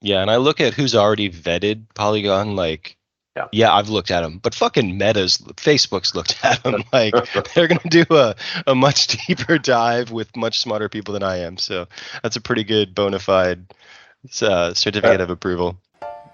Yeah, and I look at who's already vetted Polygon, like, yeah, I've looked at them, but fucking Facebook's looked at them. Like, they're going to do a much deeper dive with much smarter people than I am. So that's a pretty good bona fide certificate of approval.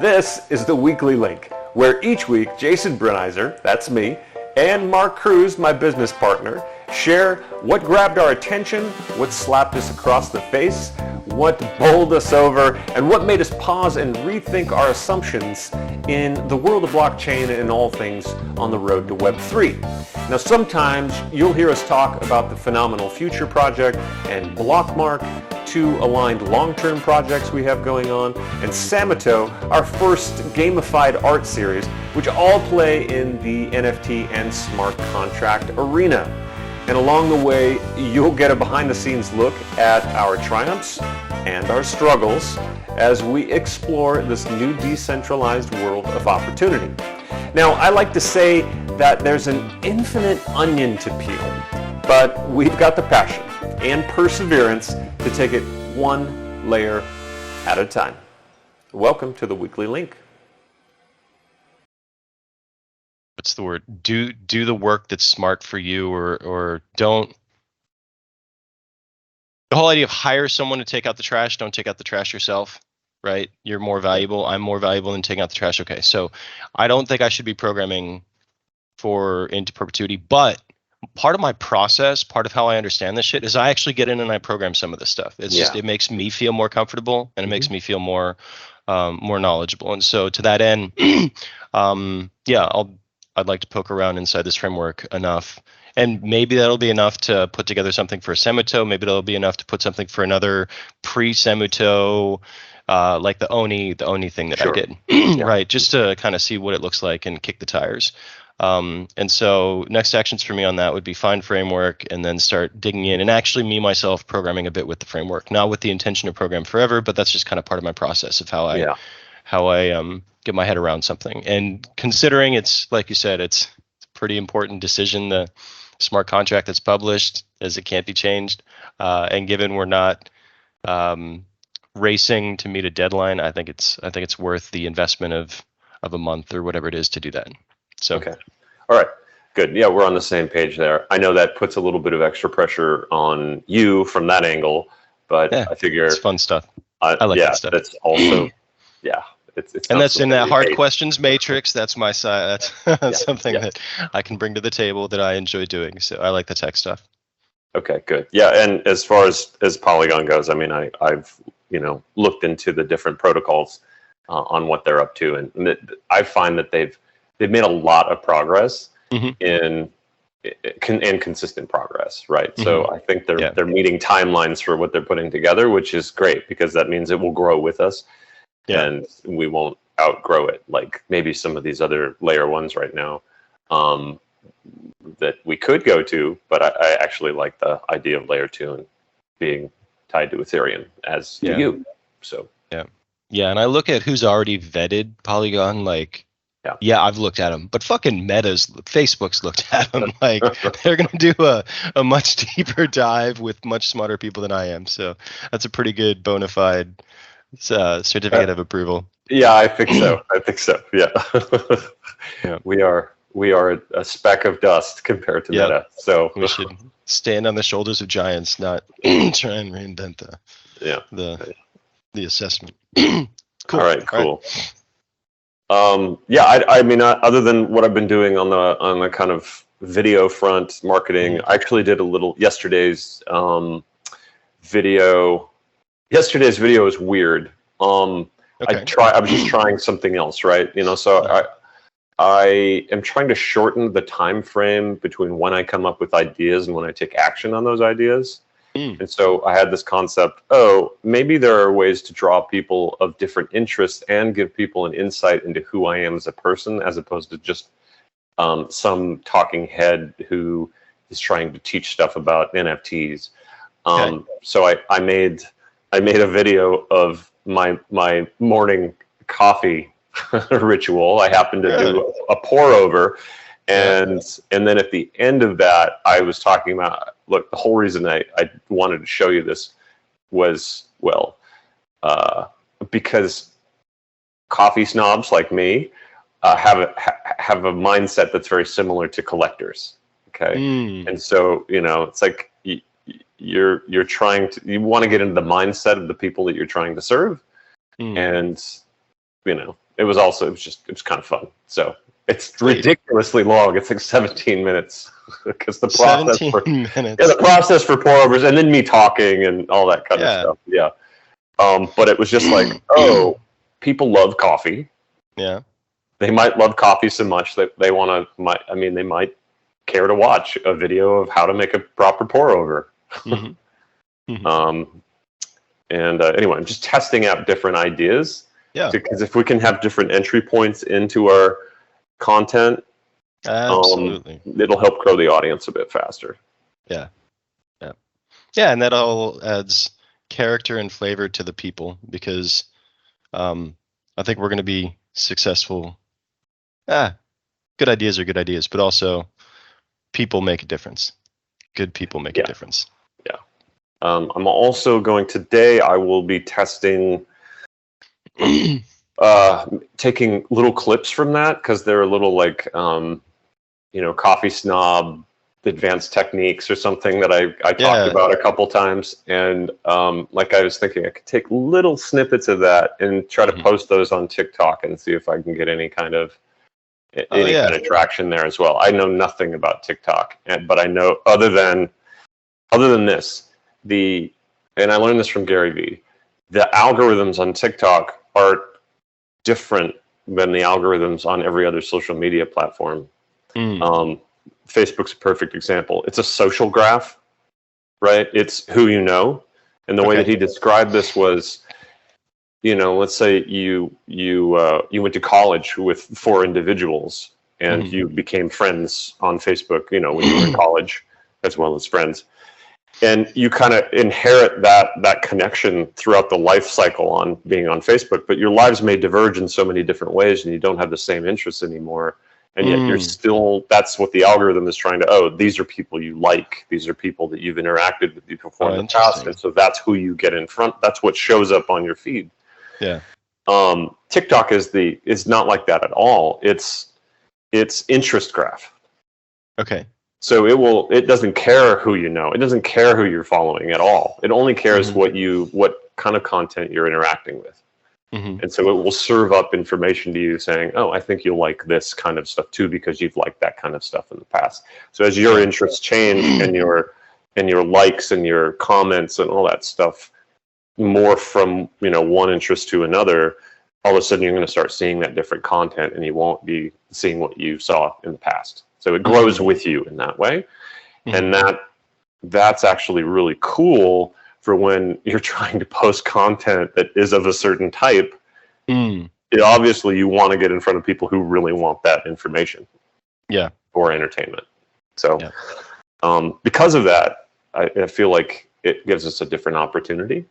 This is the Weekly Link, where each week Jason Brenizer, that's me, and Mark Kruse, my business partner, share what grabbed our attention, what slapped us across the face, what bowled us over, and what made us pause and rethink our assumptions in the world of blockchain and all things on the road to Web3. Now, sometimes you'll hear us talk about the Phenomenal Future Project and Blockmark, two aligned long-term projects we have going on, and Samito, our first gamified art series, which all play in the NFT and smart contract arena. And along the way, you'll get a behind-the-scenes look at our triumphs and our struggles as we explore this new decentralized world of opportunity. Now, I like to say that there's an infinite onion to peel, but we've got the passion and perseverance to take it one layer at a time. Welcome to the Weekly Link. What's the word? Do the work that's smart for you, or don't. The whole idea of hire someone to take out the trash, don't take out the trash yourself, right? You're more valuable. I'm more valuable than taking out the trash. Okay, so I don't think I should be programming into perpetuity, but part of my process, part of how I understand this shit is I actually get in and I program some of this stuff. It's just, it makes me feel more comfortable and it makes me feel more knowledgeable. And so to that end, I'd like to poke around inside this framework enough. And maybe that'll be enough to put together something for a Semito. Maybe that'll be enough to put something for another pre-Semito, like the Oni thing that I did, right? Just to kind of see what it looks like and kick the tires. And so next actions for me on that would be find framework and then start digging in and actually me myself programming a bit with the framework, not with the intention to program forever, but that's just kind of part of my process of how I get my head around something. And considering it's, like you said, it's a pretty important decision, the smart contract that's published, as it can't be changed. And given we're not racing to meet a deadline, I think it's worth the investment of a month or whatever it is to do that. So okay, all right, good. Yeah, we're on the same page there. I know that puts a little bit of extra pressure on you from that angle, but I figure it's fun stuff. I like that stuff. That's also and that's in that hard questions matrix. That's my side. That's something that I can bring to the table that I enjoy doing. So I like the tech stuff. Okay, good. Yeah, and as far as Polygon goes, I mean, I've looked into the different protocols on what they're up to, and I find that they've made a lot of progress in consistent progress, right? So I think they're meeting timelines for what they're putting together, which is great because that means it will grow with us. And we won't outgrow it like maybe some of these other layer ones right now that we could go to, but I actually like the idea of layer 2 and being tied to Ethereum as you. So yeah, and I look at who's already vetted Polygon, like yeah, I've looked at them, but fucking Facebook's looked at them. Like, they're going to do a much deeper dive with much smarter people than I am. So that's a pretty good bona fide certificate of approval. Yeah, I think so. Yeah. We are a speck of dust compared to Meta. So we should stand on the shoulders of giants, not try and reinvent the assessment. Cool. All right, cool. I mean, other than what I've been doing on the kind of video front marketing, I actually did a little yesterday's video. Yesterday's video was weird. I was just trying something else, right? So I am trying to shorten the time frame between when I come up with ideas and when I take action on those ideas. And so I had this concept, maybe there are ways to draw people of different interests and give people an insight into who I am as a person, as opposed to just some talking head who is trying to teach stuff about NFTs. So I made a video of my morning coffee ritual. I happened to do a pour over, and then at the end of that, I was talking about, look, the whole reason I wanted to show you this was, because coffee snobs like me have a mindset that's very similar to collectors. Okay, and so it's like you want to get into the mindset of the people that you're trying to serve, and it was kind of fun. So it's ridiculously long. It's like 17 minutes because the process for pour overs and then me talking and all that kind of stuff. Yeah. But it was just like, people love coffee. Yeah. They might love coffee so much that they they might care to watch a video of how to make a proper pour over. Anyway, I'm just testing out different ideas. Yeah. Because if we can have different entry points into our content, absolutely, it'll help grow the audience a bit faster. Yeah. Yeah, and that all adds character and flavor to the people because I think we're going to be successful. Good ideas are good ideas, but also people make a difference. Good people make a difference. Yeah. I'm also today I will be testing taking little clips from that because they're a little like coffee snob advanced techniques or something that I talked about a couple times, and like I was thinking I could take little snippets of that and try to post those on TikTok and see if I can get any kind of traction there as well. I know nothing about TikTok, but I know other than this, and I learned this from Gary Vee, the algorithms on TikTok are different than the algorithms on every other social media platform. Facebook's a perfect example. It's a social graph, right? It's who you know. And the way that he described this was, let's say you went to college with 4 individuals and you became friends on Facebook, when you were in college as well as friends. And you kind of inherit that connection throughout the life cycle on being on Facebook, but your lives may diverge in so many different ways and you don't have the same interests anymore. And yet you're still, that's what the algorithm is trying to, these are people you like. These are people that you've interacted with before in the past. And so that's who you get in front. That's what shows up on your feed. Yeah. TikTok is not like that at all. It's interest graph. Okay. So it doesn't care who you know. It doesn't care who you're following at all. It only cares what kind of content you're interacting with. And so it will serve up information to you saying, I think you'll like this kind of stuff too, because you've liked that kind of stuff in the past. So as your interests change and your likes and your comments and all that stuff morph from, one interest to another, all of a sudden you're going to start seeing that different content and you won't be seeing what you saw in the past. So it grows with you in that way. And that's actually really cool for when you're trying to post content that is of a certain type. Obviously you want to get in front of people who really want that information. Yeah. Or entertainment. So because of that, I feel like it gives us a different opportunity.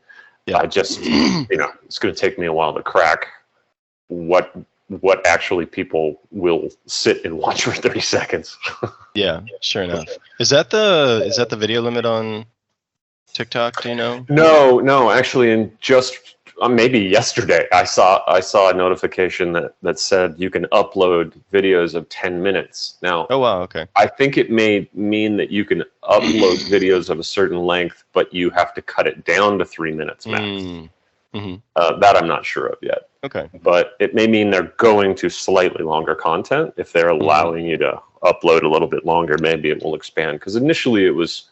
Yeah. I just, it's going to take me a while to crack what actually people will sit and watch for 30 seconds. Yeah, sure enough. Is that the video limit on TikTok? Do you know? No, actually, and just maybe yesterday, I saw a notification that said you can upload videos of 10 minutes. Now, oh wow, okay. I think it may mean that you can upload videos of a certain length, but you have to cut it down to 3 minutes max. That I'm not sure of yet. Okay. But it may mean they're going to slightly longer content. If they're allowing you to upload a little bit longer, maybe it will expand. Because initially it was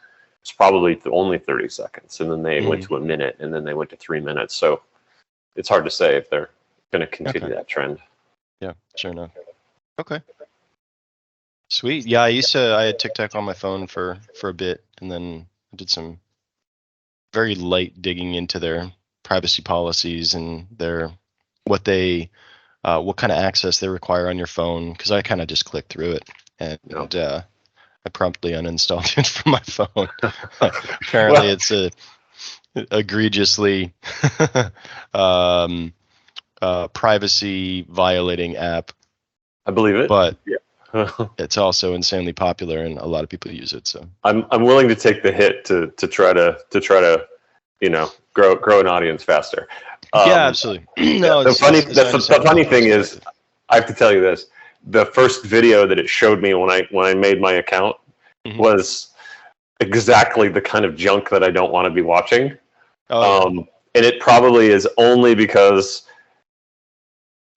probably only 30 seconds, and then they went to a minute, and then they went to 3 minutes. So it's hard to say if they're going to continue that trend. Yeah, sure enough. Okay. Sweet. Yeah, I had TikTok on my phone for a bit, and then I did some very light digging into their privacy policies and what kind of access they require on your phone, because I kind of just clicked through it and I promptly uninstalled it from my phone. Apparently it's a egregiously privacy violating app. I believe it. But it's also insanely popular and a lot of people use it. So I'm willing to take the hit to try to grow an audience faster. Yeah, absolutely. No, The funny, it's I the understand funny the thing is, perspective. I have to tell you this: the first video that it showed me when I made my account Mhm. was exactly the kind of junk that I don't want to be watching. Oh yeah. And it probably is only because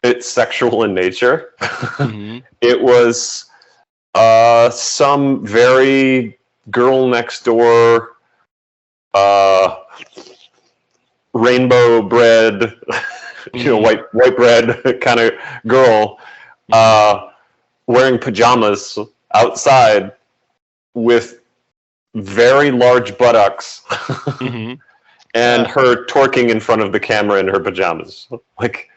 it's sexual in nature. Hmm. It was some very girl next door, rainbow bread, Hmm. white bread kind of girl, Hmm. wearing pajamas outside with very large buttocks Hmm. and Yeah. her twerking in front of the camera in her pajamas. Like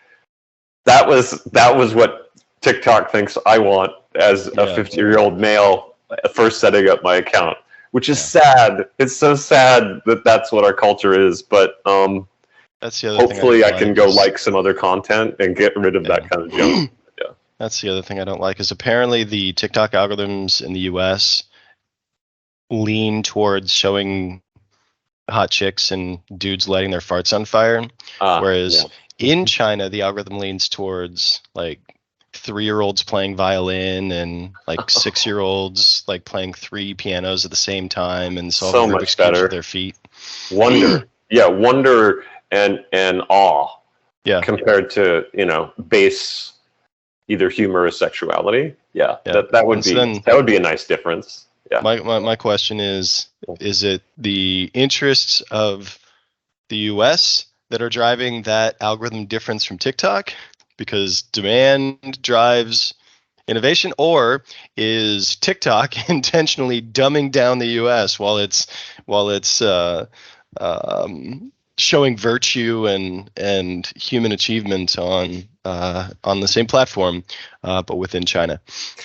that was what TikTok thinks I want as a Yeah. 50-year-old male first setting up my account, which is Yeah. sad. It's so sad that that's what our culture is, but That's the other thing I hopefully don't I can like go is like some other content and get rid of that kind of junk. yeah. Yeah. That's the other thing I don't like is apparently the TikTok algorithms in the US lean towards showing hot chicks and dudes lighting their farts on fire, Yeah. whereas in China the algorithm leans towards like 3-year-olds playing violin and like 6-year-olds like playing 3 pianos at the same time and solving So Rubik's much cubes with better. their feet. Wonder. Yeah, wonder and awe Yeah, compared to, base either humor or sexuality. Yeah, yeah. that would And so be then that would be a nice difference. Yeah. my question is it the interests of the US that are driving that algorithm difference from TikTok because demand drives innovation, or is TikTok intentionally dumbing down the US while it's showing virtue and human achievement on the same platform, but within China?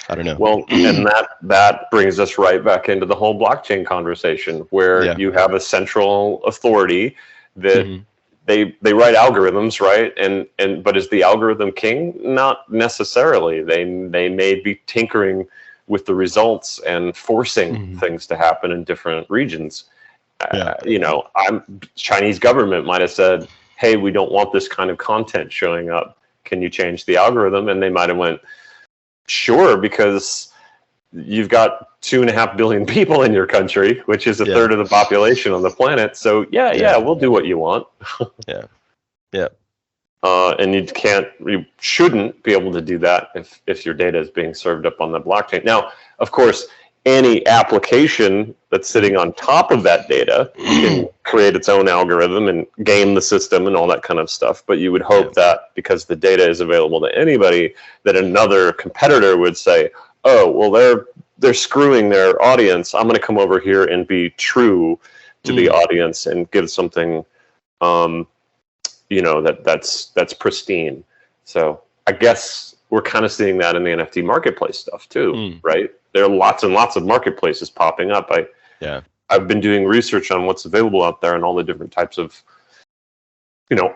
I don't know. Well, and that brings us right back into the whole blockchain conversation, where Yeah. you have a central authority that Hmm. they write algorithms, right? And but is the algorithm king? Not necessarily. They may be tinkering with the results and forcing Hmm. things to happen in different regions. Yeah. Chinese government might have said, "Hey, we don't want this kind of content showing up. Can you change the algorithm?" And they might have went, "Sure," because you've got 2.5 billion people in your country, which is a Yeah. third of the population on the planet. So yeah, Yeah. we'll do what you want. Yeah. Yeah. And you shouldn't be able to do that if your data is being served up on the blockchain. Now, of course, any application that's sitting on top of that data can create its own algorithm and game the system and all that kind of stuff. But you would Yeah. hope that because the data is available to anybody, that another competitor would say, "Oh, well, they're screwing their audience. I'm going to come over here and be true to the audience and give something." That's pristine. So I guess we're kind of seeing that in the NFT marketplace stuff too, right? There are lots and lots of marketplaces popping up. Yeah. I've been doing research on what's available out there and all the different types of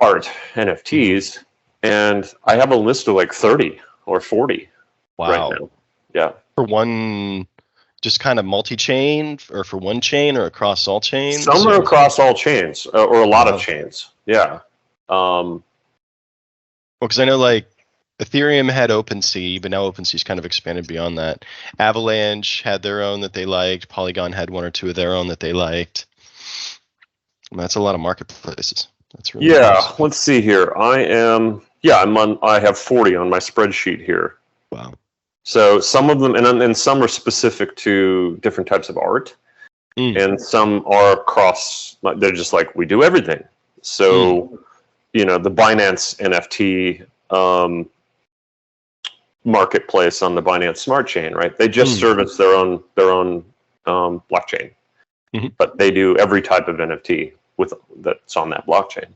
art NFTs, and I have a list of like 30 or 40 right Wow. now. Yeah. For one, just kind of multi-chain, or for one chain, or across all chains, Some are or across all chains, or a lot of wow. chains. Yeah. Well, because I know like Ethereum had OpenSea, but now OpenSea's kind of expanded beyond that. Avalanche had their own that they liked. Polygon had one or two of their own that they liked. And that's a lot of marketplaces. That's really Yeah, impressive. let's see here. I have 40 on my spreadsheet here. Wow. So some of them, and some are specific to different types of art, and some are across, they're just like, we do everything. So, the Binance NFT marketplace on the Binance Smart Chain, right? They just service their own blockchain, but they do every type of NFT that's on that blockchain.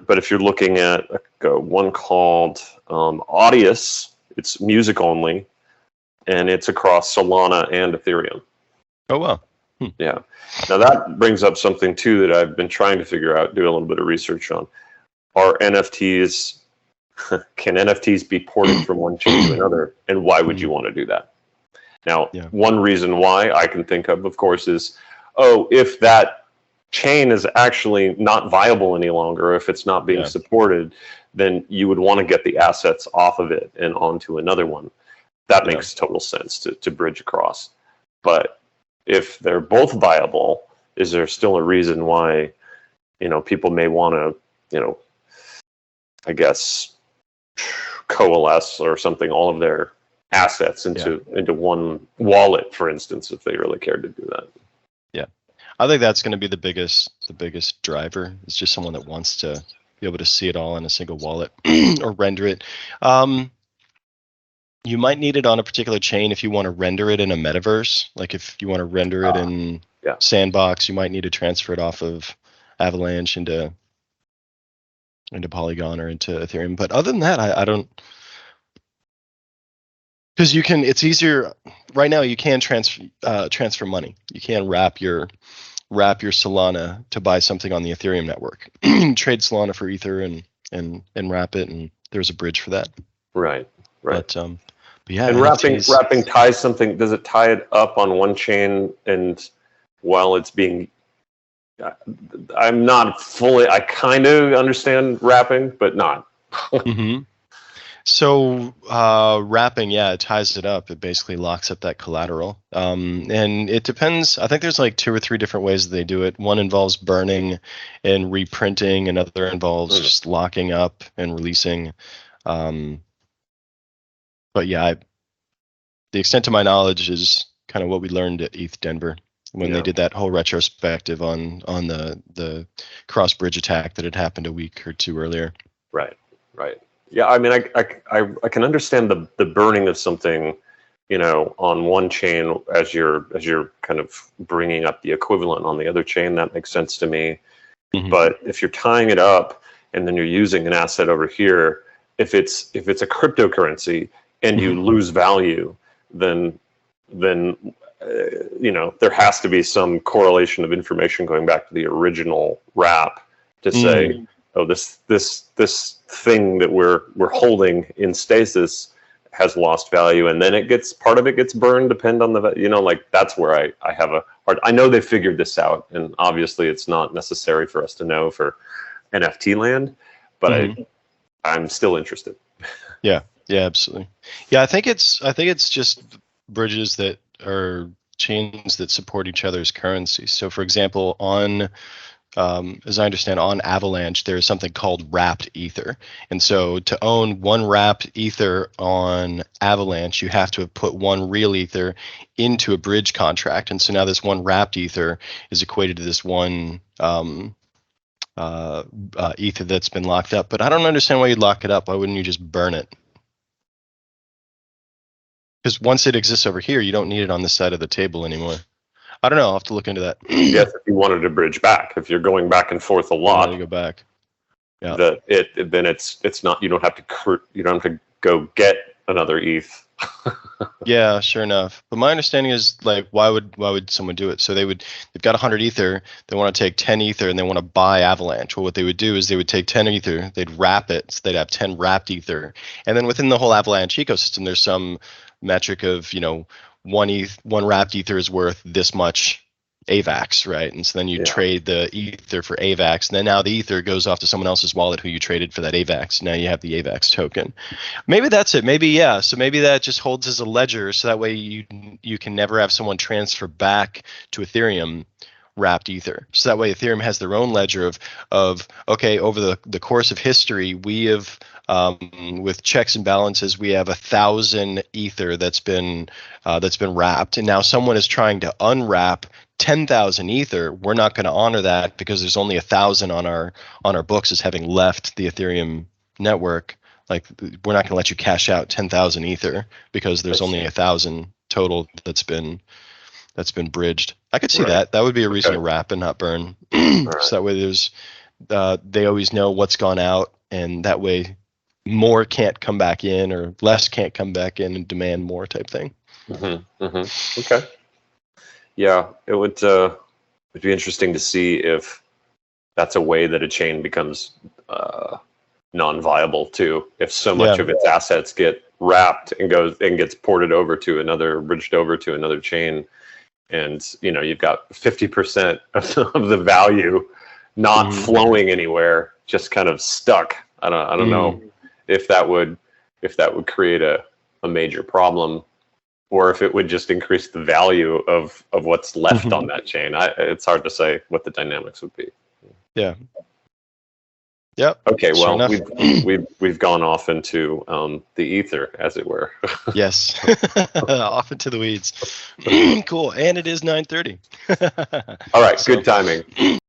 But if you're looking at one called Audius, it's music only, and it's across Solana and Ethereum. Oh, wow. Yeah. Now that brings up something too that I've been trying to figure out, do a little bit of research on. Are NFTs, can NFTs be ported from one chain to another, and why would you want to do that? Now, one reason why I can think of course, is, if that chain is actually not viable any longer, if it's not being supported, then you would want to get the assets off of it and onto another one. That makes total sense to bridge across. But if they're both viable, is there still a reason why, people may want to, I guess, coalesce or something all of their assets into one wallet, for instance, if they really cared to do that? Yeah, I think that's going to be the biggest driver. It's just someone that wants to be able to see it all in a single wallet or render it. You might need it on a particular chain if you want to render it in a metaverse. Like if you want to render it in Sandbox, you might need to transfer it off of Avalanche into Polygon or into Ethereum. But other than that, I don't, because it's easier right now. You can transfer money. You can wrap your Solana to buy something on the Ethereum network. Trade Solana for Ether and wrap it, and there's a bridge for that. Right. But yeah. And wrapping ties something. Does it tie it up on one chain, and while it's being, I'm not fully. I kind of understand wrapping, but not. So wrapping, it ties it up. It basically locks up that collateral. And it depends. I think there's like 2 or 3 different ways that they do it. One involves burning and reprinting. Another involves just locking up and releasing. But yeah, the extent of my knowledge is kind of what we learned at ETH Denver when they did that whole retrospective on the cross bridge attack that had happened a week or 2 earlier. Right. Yeah, I mean, I can understand the burning of something, on one chain as you're kind of bringing up the equivalent on the other chain. That makes sense to me. But if you're tying it up and then you're using an asset over here, if it's a cryptocurrency and you lose value, then there has to be some correlation of information going back to the original wrap to say, oh, this thing that we're holding in stasis has lost value, and then part of it gets burned, depend on the, that's where I have a hard. I know they figured this out, and obviously it's not necessary for us to know for NFT land, but I'm still interested. Yeah, absolutely. Yeah, I think it's just bridges that are chains that support each other's currencies. So, for example, as I understand, on Avalanche, there is something called wrapped Ether. And so to own one wrapped Ether on Avalanche, you have to have put one real Ether into a bridge contract. And so now this one wrapped Ether is equated to this one Ether that's been locked up. But I don't understand why you'd lock it up. Why wouldn't you just burn it? Because once it exists over here, you don't need it on this side of the table anymore. I don't know. I'll have to look into that. Yes, if you wanted to bridge back, if you're going back and forth a lot, go back. Yeah. Then it's not. You don't have to go get another ETH. Yeah, sure enough. But my understanding is, like, why would someone do it? So they've got 100 Ether. They want to take 10 Ether and they want to buy Avalanche. Well, what they would do is they would take 10 Ether. They'd wrap it. So they'd have 10 wrapped Ether. And then within the whole Avalanche ecosystem, there's some metric of, one wrapped Ether is worth this much AVAX, right? And so then you trade the Ether for AVAX, and then now the Ether goes off to someone else's wallet who you traded for that AVAX. Now you have the AVAX token. Maybe that's it. Maybe, yeah. So maybe that just holds as a ledger, so that way you can never have someone transfer back to Ethereum wrapped Ether. So that way Ethereum has their own ledger of okay, over the course of history, we have with checks and balances, we have 1,000 Ether that's been wrapped, and now someone is trying to unwrap 10,000 Ether. We're not going to honor that because there's only 1,000 on our books as having left the Ethereum network. Like, we're not going to let you cash out 10,000 Ether because there's only 1,000 total that's been bridged. I could see that. That would be a reason to wrap and not burn. So that way there's they always know what's gone out, and that way more can't come back in or less can't come back in and demand more type thing. Okay. Yeah, it would be interesting to see if that's a way that a chain becomes non-viable too. If so much of its assets get wrapped and gets ported over to bridged over to another chain, and you've got 50% of the value not flowing anywhere, just kind of stuck. I don't know if that would create a major problem, or if it would just increase the value of what's left on that chain. It's hard to say what the dynamics would be. Yeah. Yep. Okay. Sure Well, enough. we've gone off into the ether, as it were. Yes. Off into the weeds. Cool. And it is 9:30. All right. Good timing.